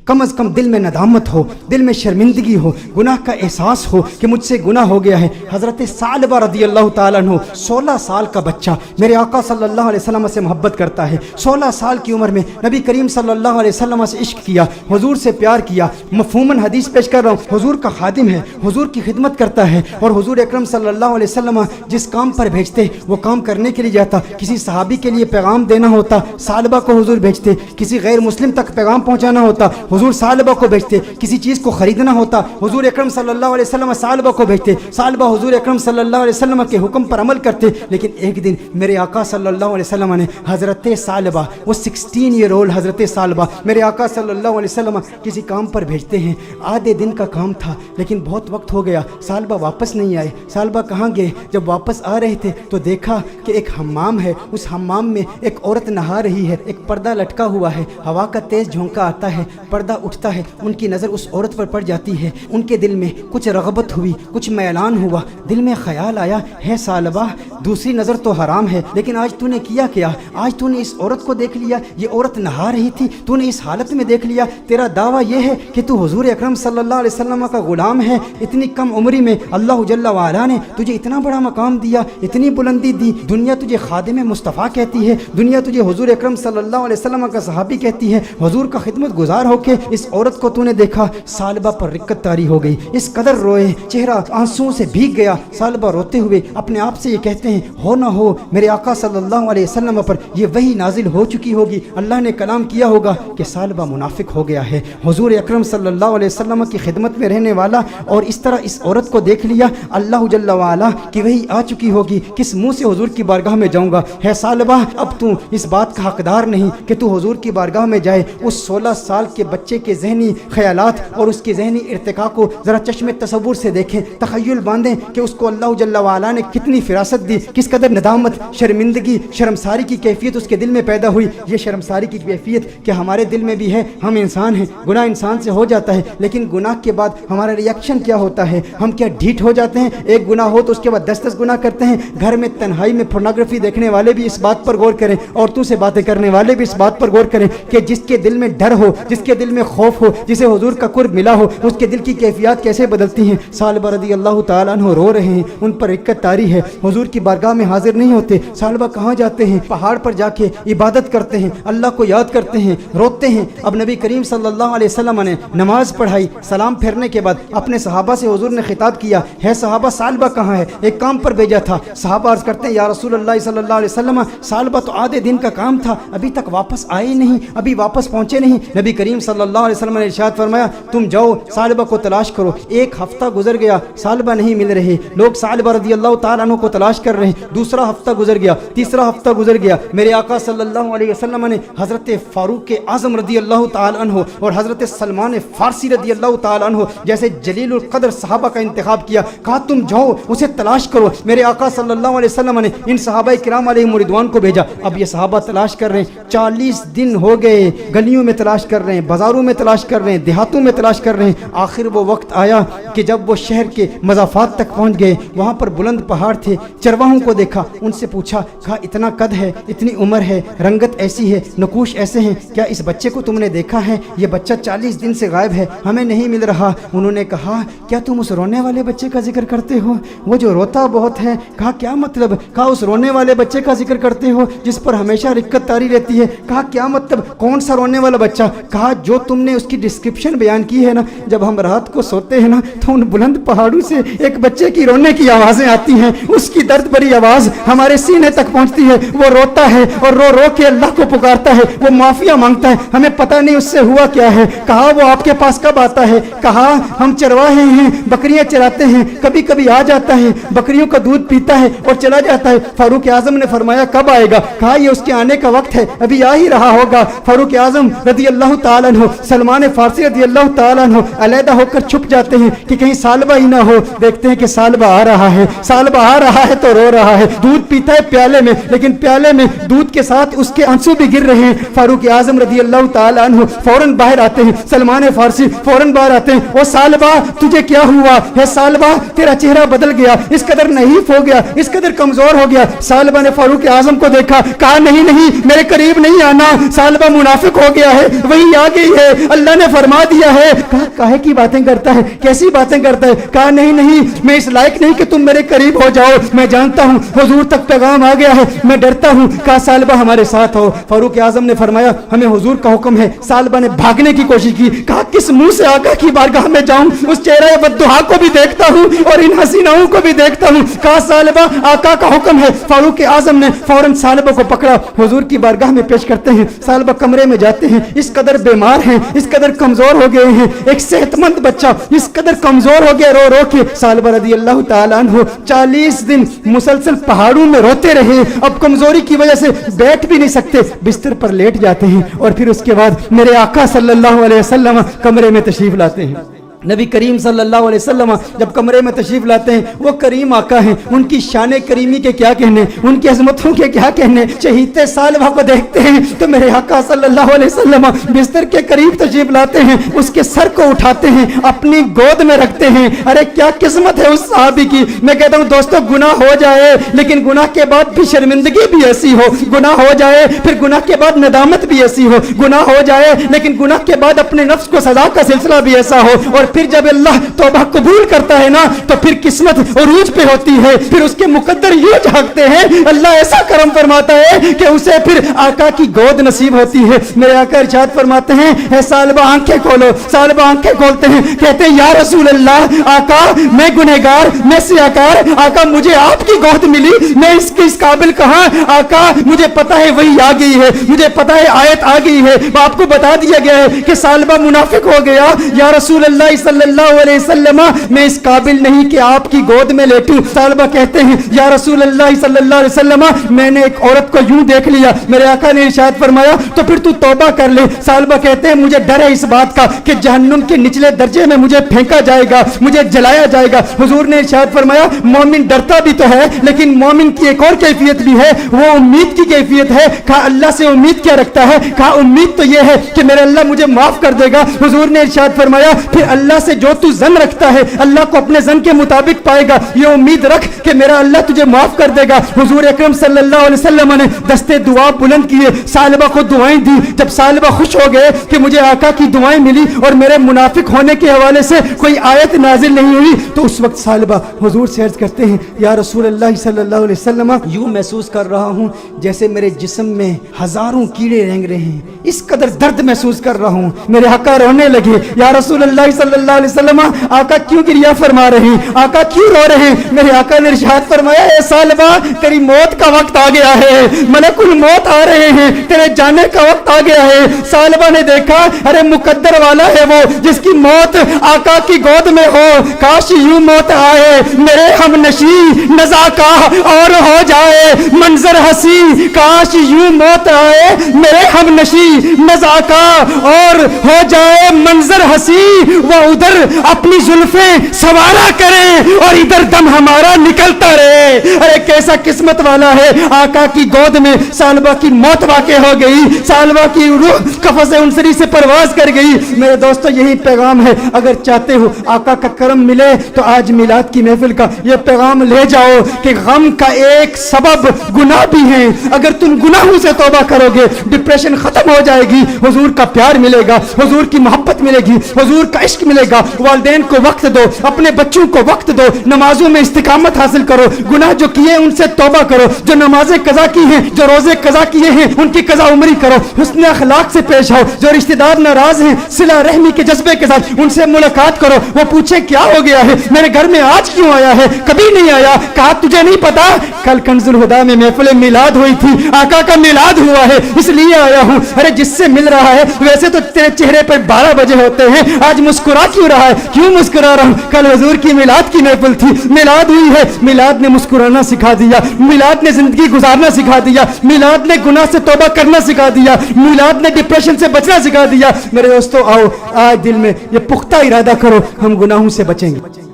कम अज़ कम दिल में नदामत हो, दिल में शर्मिंदगी हो, गुनाह का एहसास हो कि मुझसे गुनाह हो गया है। हज़रत सालबा रज़ी अल्लाह ताला अन्हु 16 साल का बच्चा मेरे आका सल्लल्लाहु अलैहि वसल्लम से मोहब्बत करता है। 16 साल की उम्र में नबी करीम सल्लल्लाहु अलैहि वसल्लम से इश्क किया, हुजूर से प्यार किया। मफ़हूमन हदीस पेश कर रहा हूँ, हुजूर का खादिम है, हुजूर की खिदमत करता है और हुजूर अकरम सल्लल्लाहु अलैहि वसल्लम जिस काम पर भेजते वो काम करने के लिए जाता। किसी सहाबी के लिए पैगाम देना होता, सालबा को हुजूर भेजते। किसी गैर मुस्लिम तक पैगाम पहुंचाना होता, हुजूर सालबा को भेजते। किसी चीज़ को ख़रीदना होता, हुजूर अकरम सल्लल्लाहु अलैहि वसल्लम सालबा को भेजते। सालबा हुजूर अकरम सल्लल्लाहु अलैहि वसल्लम के हुक्म पर अमल करते। लेकिन एक दिन मेरे आका सल्लल्लाहु अलैहि वसल्लम ने हज़रत सालबा, वो 16 ईयर ओल्ड हज़रत सालबा मेरे आका सल्लल्लाहु अलैहि वसल्लम किसी काम पर भेजते हैं। आधे दिन का काम था लेकिन बहुत वक्त हो गया, सालबा वापस नहीं आए। सालबा कहाँ गए? जब वापस आ रहे थे तो देखा कि एक हम्माम है, उस हम्माम में एक औरत नहा रही है, एक पर्दा लटका हुआ है, हवा का तेज़ झोंका आता है, पर्दा उठता है, उनकी नज़र उस औरत पर पड़ जाती है। उनके दिल में कुछ रग़बत हुई, कुछ मैलान हुआ, दिल में ख़याल आया, है सालबा दूसरी नज़र तो हराम है लेकिन आज तूने किया क्या? आज तूने इस औरत को देख लिया, ये औरत नहा रही थी, तूने इस हालत में देख लिया। तेरा दावा ये है कि तू हुजूर अकरम सल्लल्लाहु अलैहि वसल्लम का ग़ुलाम है। इतनी कम उम्री में अल्लाह जल्ला व अला ने तुझे इतना बड़ा मकाम दिया, इतनी बुलंदी दी। दुनिया तुझे खादिम मुस्तफ़ा कहती है, दुनिया तुझे हुजूर अकरम सल्लल्लाहु अलैहि वसल्लम का सहाबी कहती है। हुजूर का खिदमत गुजार होके इस औरत को तूने देखा। सालबा पर रिक्कत तारी हो गई, इस कदर रोए, चेहरा आंसुओं से भीग गया। सालबा रोते हुए अपने आप से ये कहते हैं, हो ना हो मेरे आका सल्लल्लाहु अलैहि वसल्लम पर ये वही नाजिल हो चुकी होगी, अल्लाह ने कलाम किया होगा कि सालबा मुनाफिक हो गया है। हुजूर अकरम सल्लल्लाहु अलैहि वसल्लम की खिदमत में रहने वाला और इस तरह इस औरत को देख लिया, अल्लाह जल्ला व अला की वही आ चुकी होगी, किस मुंह से हुजूर की बारगाह में जाऊंगा? है सालबा अब तू इस बात का हकदार नहीं कि तू हुजूर की बारगाह में जाए। उस 16 साल के बच्चे के जहनी ख्यालात और उसके जहनी इर्तिका को ज़रा चश्मे तसव्वुर से देखें, तख़य्युल बांधें कि उसको अल्लाह जल्ला व अला ने कितनी फिरासत दी, किस कदर नदामत, शर्मिंदगी, शर्मसारी की कैफियत उसके दिल में पैदा हुई। ये शर्मसारी की कैफियत कि हमारे दिल में भी है, हम इंसान हैं, गुनाह इंसान से हो जाता है, लेकिन गुनाह के बाद हमारा रिएक्शन क्या होता है? हम क्या ढीठ हो जाते हैं? एक गुनाह हो तो उसके बाद 10-10 गुनाह करते हैं। घर में तन्हाई में पोर्नोग्राफी देखने वाले भी इस बात पर गौर करें, औरतों से बातें करने वाले भी इस बात पर गौर करें कि जिसके दिल में डर हो, जिसके दिल में खौफ हो, जिसे हुजूर का कुर्ब मिला हो, उसके दिल की कैफियत कैसे बदलती हैं। सालबा रज़ी अल्लाह ताला अन्हु रो रहे हैं, उन पर रिक्कत तारी है, हुजूर की बारगाह में हाजिर नहीं होते। सालबा कहाँ जाते हैं? पहाड़ पर जाके इबादत करते हैं, अल्लाह को याद करते हैं, रोते हैं। अब नबी करीम सल्लल्लाहु अलैहि वसल्लम ने नमाज पढ़ाई, सलाम फेरने के बाद अपने सहाबा से हुजूर ने खिताब किया, है सहाबा सालबा कहाँ है? एक काम पर भेजा था। सहाबा अर्ज करते हैं, या रसूल अल्लाह सल्लल्लाहु अलैहि वसल्लम सालबा तो आधे दिन का काम था, अभी तक वापस आए नहीं, अभी वापस पहुँचे नहीं। नबी करीम सल्लल्लाहु अलैहि वसल्लम ने इरशाद फरमाया, तुम जाओ सालबा को तलाश करो। एक हफ्ता गुजर गया, सालबा नहीं मिल रहे, लोग सालबा रज़ी अल्लाह ताला अन्हु को तलाश कर रहे हैं। दूसरा हफ्ता गुजर गया, तीसरा हफ्ता गुजर गया। मेरे आका सल्लल्लाहु अलैहि वसल्लम ने हज़रत फारूक आज़म रज़ी अल्लाह ताला अन्हु और हज़रत सलमान फारसी रज़ी अल्लाह ताला अन्हु जैसे जलीलुल क़द्र सहाबा का इंतखाब किया, कहा तुम जाओ उसे तलाश करो। मेरे आका सल्लल्लाहु अलैहि वसल्लम ने इन सहाबा किराम अलैहिम रिदवान को भेजा। अब ये सहाबा तलाश कर रहे हैं, 40 दिन हो गए, गलियों में तलाश कर रहे हैं, बाज़ारों में तलाश कर रहे हैं, देहातों में तलाश कर रहे हैं। आखिर वो वक्त आया कि जब वो शहर के मज़ाफ़ात तक पहुँच गए, वहाँ पर बुलंद पहाड़ थे। चरवाहों को देखा, उनसे पूछा, कहा इतना कद है, इतनी उम्र है, रंगत ऐसी है, नकूश ऐसे हैं, क्या इस बच्चे को तुमने देखा है? ये बच्चा 40 दिन से गायब है, हमें नहीं मिल रहा। उन्होंने कहा, क्या तुम उस रोने वाले बच्चे का जिक्र करते हो, वो जो रोता बहुत है? कहा क्या मतलब? कहा उस रोने वाले बच्चे का जिक्र करते हो जिस पर हमेशा रिक्कत तारी रहती है? कहा क्या मतलब, कौन सा रोने वाला बच्चा? कहा जो तुमने उसकी डिस्क्रिप्शन बयान की है ना, जब हम रात को सोते हैं ना तो उन बुलंद पहाड़ों से एक बच्चे की रोने की आवाज़ें आती हैं, उसकी दर्द भरी आवाज़ हमारे सीने तक पहुंचती है, वो रोता है और रो रो के अल्लाह को पुकारता है, वो माफिया मांगता है, हमें पता नहीं उससे हुआ क्या है। कहा वो आपके पास कब आता है? कहा हम चरवाहे हैं, बकरियां चराते हैं, कभी कभी आ जाता है, बकरियों का दूध पीता है और चला जाता है। फारूक आजम ने फरमाया कब आएगा? कहा ये उसके आने का वक्त है, अभी आ ही रहा होगा। फारूक आजम रज़ी अल्लाह ताला अन्हु, सलमान फारसी रज़ी अल्लाह ताला अन्हु अलहदा होकर छुप जाते हैं कि कहीं सालबा ही ना हो। देखते हैं कि सालबा आ रहा है, सालबा आ रहा है तो रो रहा है, दूध पीता है प्याले में, लेकिन प्याले में दूध के साथ उसके आंसू भी गिर रहे हैं। फारूक आजम रज़ी अल्लाह ताला अन्हु फौरन बाहर आते हैं, सलमान फारसी फौरन बाहर आते हैं, ओ सालबा तुझे क्या हुआ है? सालबा तेरा चेहरा बदल गया, इस कदर नहीफ हो गया, इस कदर कमजोर हो गया। सालबा ने फारूक आजम को देखा, कहा नहीं नहीं मेरे करीब नहीं आना, सालबा मुनाफिक हो गया है, वही आ गई ہے, اللہ نے فرما دیا ہے. کہا کاہے کی باتیں کرتا ہے, کیسی باتیں کرتا ہے. کہا نہیں نہیں, میں اس لائق نہیں کہ تم میرے قریب ہو جاؤ, میں جانتا ہوں حضور تک پیغام آ گیا ہے, میں ڈرتا ہوں. کہا ثعلبہ ہمارے ساتھ ہو. فاروق اعظم نے فرمایا ہمیں حضور کا حکم ہے. ثعلبہ نے بھاگنے کی کوشش کی. کہا کس منہ سے آقا کی بارگاہ میں جاؤں, اس چہرہ بددعا کو بھی دیکھتا ہوں اور ان حسیناؤں کو بھی دیکھتا ہوں. کہا ثعلبہ آقا کا حکم ہے. فاروق اعظم نے فوراً ثعلبہ کو پکڑا, حضور کی بارگاہ میں پیش کرتے ہیں. ثعلبہ کمرے میں جاتے ہیں, اس قدر بیمار ہیں, اس قدر کمزور ہو گئے ہیں, ایک صحت مند بچہ اس قدر کمزور ہو گیا رو رو کے. ثعلبہ رضی اللہ تعالیٰ عنہ 40 دن مسلسل پہاڑوں میں روتے رہے. اب کمزوری کی وجہ سے بیٹھ بھی نہیں سکتے, بستر پر لیٹ جاتے ہیں. اور پھر اس کے بعد میرے آقا صلی اللہ علیہ وسلم کمرے میں تشریف لاتے ہیں. نبی کریم صلی اللہ علیہ وسلم جب کمرے میں تشریف لاتے ہیں, وہ کریم آقا ہیں, ان کی شان کریمی کے کیا کہنے, ان کی عظمتوں کے کیا کہنے. چہیتے ثعلبہ کو دیکھتے ہیں تو میرے آقا صلی اللہ علیہ وسلم بستر کے قریب تشریف لاتے ہیں, اس کے سر کو اٹھاتے ہیں, اپنی گود میں رکھتے ہیں. ارے کیا قسمت ہے اس صحابی کی. میں کہتا ہوں دوستو, گناہ ہو جائے لیکن گناہ کے بعد بھی شرمندگی بھی ایسی ہو, گناہ ہو جائے پھر گناہ کے بعد ندامت بھی ایسی ہو, گناہ ہو جائے لیکن گناہ کے بعد اپنے نفس کو سزا کا سلسلہ بھی ایسا ہو. اور پھر جب اللہ توبہ قبول کرتا ہے نا تو پھر قسمت عروج پہ ہوتی ہے, پھر اس کے مقدر یوں جھانکتے ہیں, اللہ ایسا کرم فرماتا ہے کہ اسے پھر آقا کی گود نصیب ہوتی ہے. میرے آقا ارشاد فرماتے ہیں اے ثعلبہ آنکھیں کھولو. ثعلبہ آنکھیں کھولتے ہیں, کہتے ہیں یا رسول اللہ, آقا میں گنہگار, میں سیاکار, آقا مجھے آپ کی گود ملی, میں اس قابل کہاں. آقا مجھے پتا ہے وہی آ گئی ہے, مجھے پتا ہے آیت آ گئی ہے, آپ کو بتا دیا گیا ہے کہ ثعلبہ منافق ہو گیا. یا رسول اللہ صلی اللہ علیہ وسلم میں اس قابل نہیں کہ آپ کی گود میں لیٹوں. ثعلبہ کہتے ہیں یا رسول اللہ صلی اللہ علیہ وسلم میں نے ایک عورت کو یوں دیکھ لیا. میرے آقا نے ارشاد فرمایا تو پھر تو توبہ کر لے. ثعلبہ کہتے ہیں مجھے ڈر ہے اس بات کا کہ جہنم کے نچلے درجے میں مجھے پھینکا جائے گا, مجھے جلایا جائے گا. حضور نے ارشاد فرمایا مومن ڈرتا بھی تو ہے لیکن مومن کی ایک اور کیفیت بھی ہے, وہ امید کی کیفیت ہے. کہا اللہ سے امید کیا رکھتا ہے. کہا امید تو یہ ہے کہ میرے اللہ مجھے معاف کر دے گا. حضور نے ارشاد فرمایا پھر اللہ سے جو تو زن رکھتا ہے اللہ کو اپنے زن کے مطابق پائے گا, یہ امید رکھ کہ میرا اللہ تجھے معاف کر دے گا. حضور اکرم صلی اللہ علیہ وسلم نے دستے دعا بلند کیے, ثعلبہ کو دعائیں دی. جب ثعلبہ خوش ہو گئے کہ مجھے آقا کی دعائیں ملی اور میرے منافق ہونے کے حوالے سے کوئی آیت نازل نہیں ہوئی, تو اس وقت ثعلبہ حضور سے عرض کرتے ہیں یا رسول اللہ صلی اللہ علیہ وسلم یوں محسوس کر رہا ہوں جیسے میرے جسم میں ہزاروں کیڑے رینگ رہے ہیں, اس قدر درد محسوس کر رہا ہوں. میرے آقا رونے لگے. یا رسول اللہ صلی اللہ علیہ وسلم آقا کیوں گریہ فرما رہے ہیں, آقا کیوں رو رہے ہیں. میرے آقا نے ارشاد فرمایا اے ثعلبہ تیری موت کا وقت آ گیا ہے, ملک الموت آ رہے ہیں, تیرے جانے کا وقت آ گیا ہے. ثعلبہ نے دیکھا ارے مقدر والا ہے وہ جس کی موت آقا کی گود میں ہو. کاش یوں موت آئے میرے ہم نشی نزاکا اور ہو جائے منظر ہنسی. کاش یوں موت آئے میرے ہم نشی نزاکا اور ہو جائے منظر ہنسی. وہ ادھر اپنی زلفیں سوارا کرے اور ادھر دم ہمارا نکلتا رہے. ارے کیسا قسمت والا ہے. آقا کی گود میں ثعلبہ کی موت واقع ہو گئی, ثعلبہ کی روح قفس انصری سے پرواز کر گئی. میرے دوستو یہی پیغام ہے, اگر چاہتے ہو آقا کا کرم ملے تو آج میلاد کی محفل کا یہ پیغام لے جاؤ کہ غم کا ایک سبب گناہ بھی ہے. اگر تم گناہوں سے توبہ کرو گے ڈپریشن ختم ہو جائے گی, حضور کا پیار ملے گا, حضور کی محبت ملے گی, حضور کا عشق ملے گا. والدین کو وقت دو, اپنے بچوں کو وقت دو, نمازوں میں استقامت حاصل کرو, گناہ جو کیے ان سے توبہ کرو, جو نمازیں قضا کی ہیں, جو روزے قضا کیے ہیں ان کی قضا عمری کرو, حسن اخلاق سے پیش آؤ. جو رشتہ دار ناراض ہیں صلہ رحمی کے جذبے کے ساتھ ان سے ملاقات کرو, وہ پوچھے کیا ہو گیا ہے, میرے گھر میں آج کیوں آیا ہے, کبھی نہیں آیا. کہا تجھے نہیں پتا کل کنز الہدیٰ میں محفل میلاد ہوئی تھی, آقا کا میلاد ہوا ہے اس لیے آیا ہوں. ارے جس سے مل رہا ہے ویسے تو تیرے چہرے پر 12 بجے ہوتے ہیں, آج مسکرا کیوں رہا ہے, کیوں مسکرا رہا ہوں. کل حضور کی میلاد کی محفل تھی, میلاد ہوئی ہے, میلاد نے مسکرانا سکھا دیا, میلاد نے زندگی گزارنا سکھا دیا, میلاد نے گناہ سے توبہ کرنا سکھا دیا, میلاد نے ڈپریشن سے بچنا سکھا دیا. میرے دوستو آؤ آج دل میں یہ پختہ ارادہ کرو ہم گناہوں سے بچیں گے.